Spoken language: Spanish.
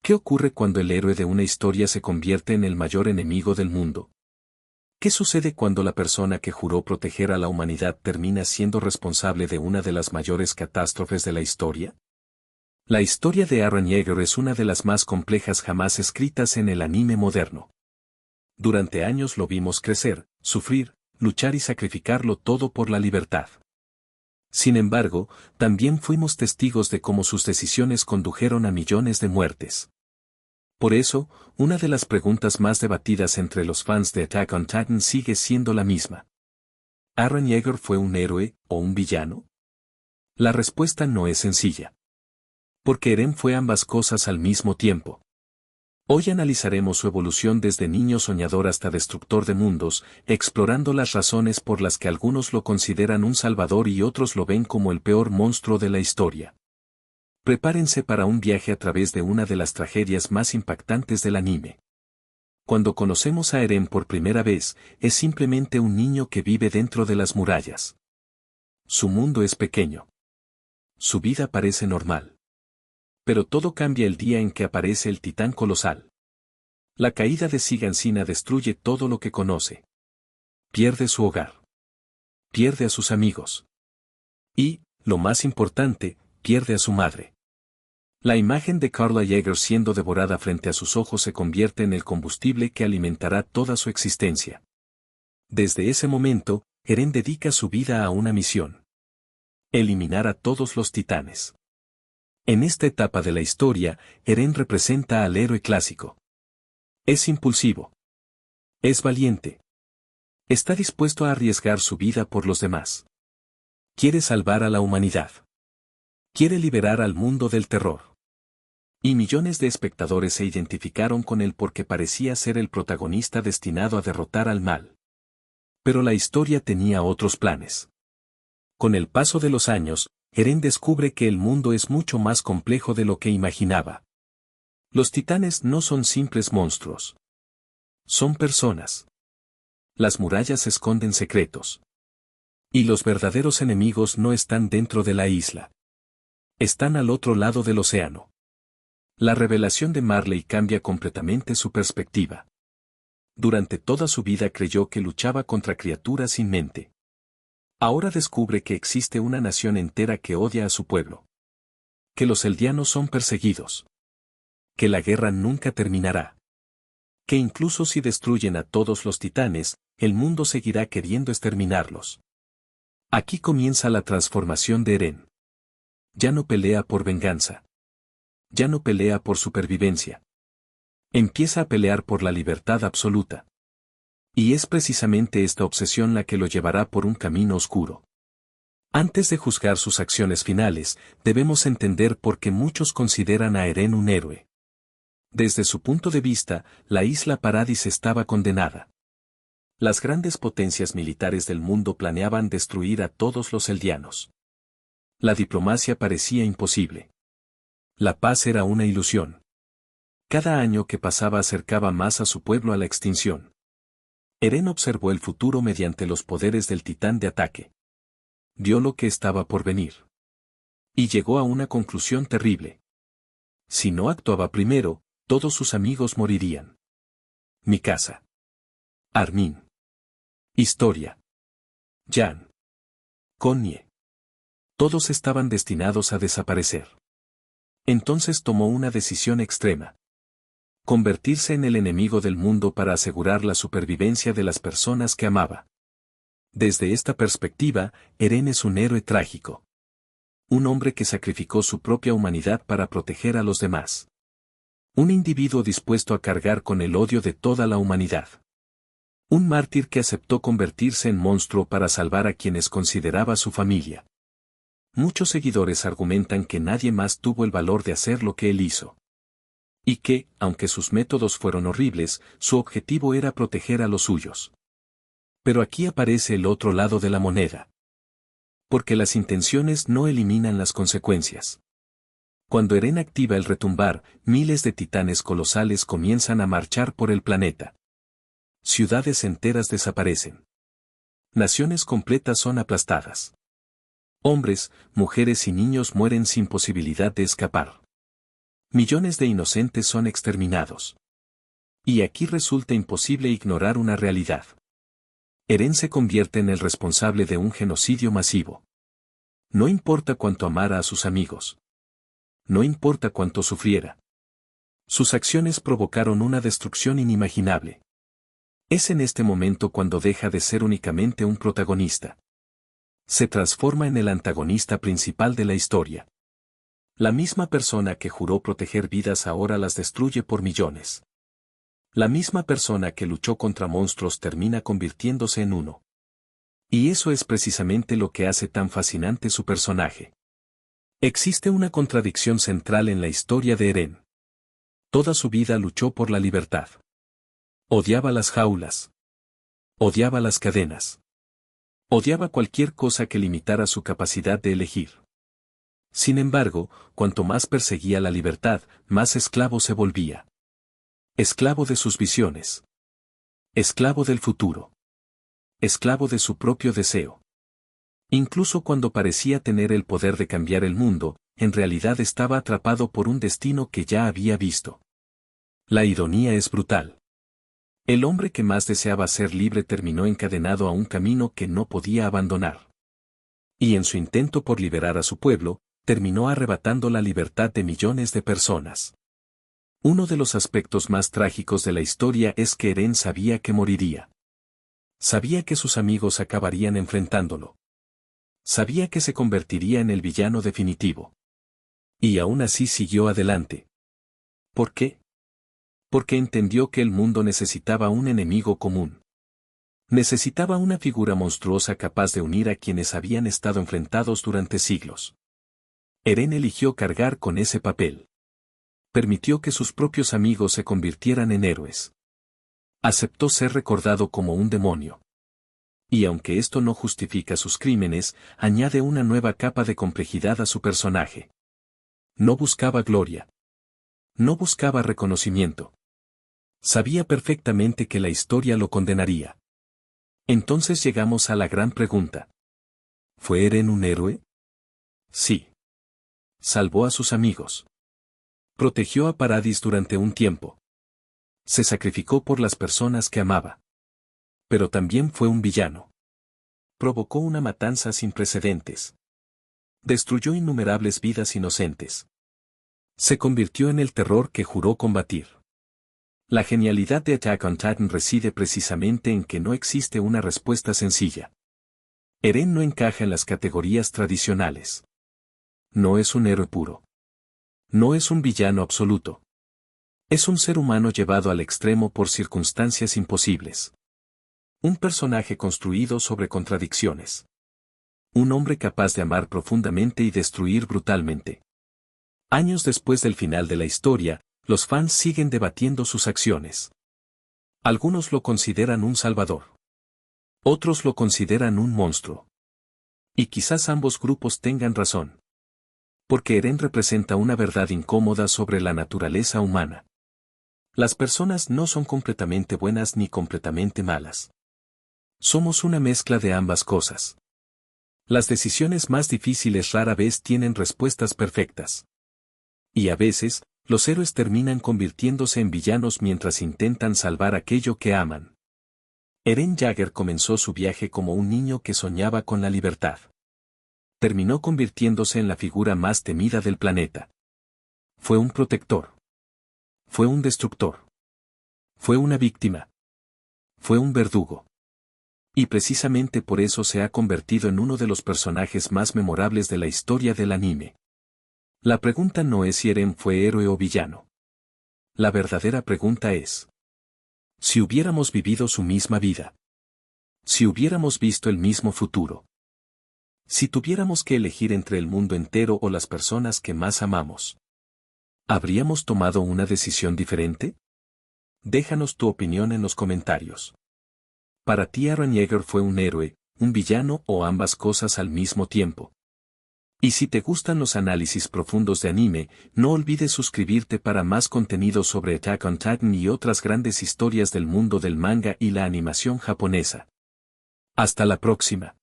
¿Qué ocurre cuando el héroe de una historia se convierte en el mayor enemigo del mundo? ¿Qué sucede cuando la persona que juró proteger a la humanidad termina siendo responsable de una de las mayores catástrofes de la historia? La historia de Eren Yeager es una de las más complejas jamás escritas en el anime moderno. Durante años lo vimos crecer, sufrir, luchar y sacrificarlo todo por la libertad. Sin embargo, también fuimos testigos de cómo sus decisiones condujeron a millones de muertes. Por eso, una de las preguntas más debatidas entre los fans de Attack on Titan sigue siendo la misma. ¿Eren Yeager fue un héroe o un villano? La respuesta no es sencilla. Porque Eren fue ambas cosas al mismo tiempo. Hoy analizaremos su evolución desde niño soñador hasta destructor de mundos, explorando las razones por las que algunos lo consideran un salvador y otros lo ven como el peor monstruo de la historia. Prepárense para un viaje a través de una de las tragedias más impactantes del anime. Cuando conocemos a Eren por primera vez, es simplemente un niño que vive dentro de las murallas. Su mundo es pequeño. Su vida parece normal. Pero todo cambia el día en que aparece el titán colosal. La caída de Shiganshina destruye todo lo que conoce. Pierde su hogar. Pierde a sus amigos. Y, lo más importante, pierde a su madre. La imagen de Carla Yeager siendo devorada frente a sus ojos se convierte en el combustible que alimentará toda su existencia. Desde ese momento, Eren dedica su vida a una misión. Eliminar a todos los titanes. En esta etapa de la historia, Eren representa al héroe clásico. Es impulsivo. Es valiente. Está dispuesto a arriesgar su vida por los demás. Quiere salvar a la humanidad. Quiere liberar al mundo del terror. Y millones de espectadores se identificaron con él porque parecía ser el protagonista destinado a derrotar al mal. Pero la historia tenía otros planes. Con el paso de los años, Eren descubre que el mundo es mucho más complejo de lo que imaginaba. Los titanes no son simples monstruos. Son personas. Las murallas esconden secretos. Y los verdaderos enemigos no están dentro de la isla. Están al otro lado del océano. La revelación de Marley cambia completamente su perspectiva. Durante toda su vida creyó que luchaba contra criaturas sin mente. Ahora descubre que existe una nación entera que odia a su pueblo. Que los eldianos son perseguidos. Que la guerra nunca terminará. Que incluso si destruyen a todos los titanes, el mundo seguirá queriendo exterminarlos. Aquí comienza la transformación de Eren. Ya no pelea por venganza. Ya no pelea por supervivencia. Empieza a pelear por la libertad absoluta. Y es precisamente esta obsesión la que lo llevará por un camino oscuro. Antes de juzgar sus acciones finales, debemos entender por qué muchos consideran a Eren un héroe. Desde su punto de vista, la isla Paradis estaba condenada. Las grandes potencias militares del mundo planeaban destruir a todos los eldianos. La diplomacia parecía imposible. La paz era una ilusión. Cada año que pasaba acercaba más a su pueblo a la extinción. Eren observó el futuro mediante los poderes del titán de ataque. Vio lo que estaba por venir. Y llegó a una conclusión terrible. Si no actuaba primero, todos sus amigos morirían. Mikasa. Armin. Historia. Jan. Konnie. Todos estaban destinados a desaparecer. Entonces tomó una decisión extrema. Convertirse en el enemigo del mundo para asegurar la supervivencia de las personas que amaba. Desde esta perspectiva, Eren es un héroe trágico. Un hombre que sacrificó su propia humanidad para proteger a los demás. Un individuo dispuesto a cargar con el odio de toda la humanidad. Un mártir que aceptó convertirse en monstruo para salvar a quienes consideraba su familia. Muchos seguidores argumentan que nadie más tuvo el valor de hacer lo que él hizo. Y que, aunque sus métodos fueron horribles, su objetivo era proteger a los suyos. Pero aquí aparece el otro lado de la moneda. Porque las intenciones no eliminan las consecuencias. Cuando Eren activa el retumbar, miles de titanes colosales comienzan a marchar por el planeta. Ciudades enteras desaparecen. Naciones completas son aplastadas. Hombres, mujeres y niños mueren sin posibilidad de escapar. Millones de inocentes son exterminados. Y aquí resulta imposible ignorar una realidad. Eren se convierte en el responsable de un genocidio masivo. No importa cuánto amara a sus amigos. No importa cuánto sufriera. Sus acciones provocaron una destrucción inimaginable. Es en este momento cuando deja de ser únicamente un protagonista. Se transforma en el antagonista principal de la historia. La misma persona que juró proteger vidas ahora las destruye por millones. La misma persona que luchó contra monstruos termina convirtiéndose en uno. Y eso es precisamente lo que hace tan fascinante su personaje. Existe una contradicción central en la historia de Eren. Toda su vida luchó por la libertad. Odiaba las jaulas. Odiaba las cadenas. Odiaba cualquier cosa que limitara su capacidad de elegir. Sin embargo, cuanto más perseguía la libertad, más esclavo se volvía. Esclavo de sus visiones. Esclavo del futuro. Esclavo de su propio deseo. Incluso cuando parecía tener el poder de cambiar el mundo, en realidad estaba atrapado por un destino que ya había visto. La ironía es brutal. El hombre que más deseaba ser libre terminó encadenado a un camino que no podía abandonar. Y en su intento por liberar a su pueblo, terminó arrebatando la libertad de millones de personas. Uno de los aspectos más trágicos de la historia es que Eren sabía que moriría. Sabía que sus amigos acabarían enfrentándolo. Sabía que se convertiría en el villano definitivo. Y aún así siguió adelante. ¿Por qué? Porque entendió que el mundo necesitaba un enemigo común. Necesitaba una figura monstruosa capaz de unir a quienes habían estado enfrentados durante siglos. Eren eligió cargar con ese papel. Permitió que sus propios amigos se convirtieran en héroes. Aceptó ser recordado como un demonio. Y aunque esto no justifica sus crímenes, añade una nueva capa de complejidad a su personaje. No buscaba gloria. No buscaba reconocimiento. Sabía perfectamente que la historia lo condenaría. Entonces llegamos a la gran pregunta. ¿Fue Eren un héroe? Sí. Salvó a sus amigos. Protegió a Paradis durante un tiempo. Se sacrificó por las personas que amaba. Pero también fue un villano. Provocó una matanza sin precedentes. Destruyó innumerables vidas inocentes. Se convirtió en el terror que juró combatir. La genialidad de Attack on Titan reside precisamente en que no existe una respuesta sencilla. Eren no encaja en las categorías tradicionales. No es un héroe puro. No es un villano absoluto. Es un ser humano llevado al extremo por circunstancias imposibles. Un personaje construido sobre contradicciones. Un hombre capaz de amar profundamente y destruir brutalmente. Años después del final de la historia, los fans siguen debatiendo sus acciones. Algunos lo consideran un salvador. Otros lo consideran un monstruo. Y quizás ambos grupos tengan razón. Porque Eren representa una verdad incómoda sobre la naturaleza humana. Las personas no son completamente buenas ni completamente malas. Somos una mezcla de ambas cosas. Las decisiones más difíciles rara vez tienen respuestas perfectas. Y a veces, los héroes terminan convirtiéndose en villanos mientras intentan salvar aquello que aman. Eren Jaeger comenzó su viaje como un niño que soñaba con la libertad. Terminó convirtiéndose en la figura más temida del planeta. Fue un protector. Fue un destructor. Fue una víctima. Fue un verdugo. Y precisamente por eso se ha convertido en uno de los personajes más memorables de la historia del anime. La pregunta no es si Eren fue héroe o villano. La verdadera pregunta es: si hubiéramos vivido su misma vida. Si hubiéramos visto el mismo futuro. Si tuviéramos que elegir entre el mundo entero o las personas que más amamos. ¿Habríamos tomado una decisión diferente? Déjanos tu opinión en los comentarios. ¿Para ti Eren Jaeger fue un héroe, un villano o ambas cosas al mismo tiempo? Y si te gustan los análisis profundos de anime, no olvides suscribirte para más contenido sobre Attack on Titan y otras grandes historias del mundo del manga y la animación japonesa. Hasta la próxima.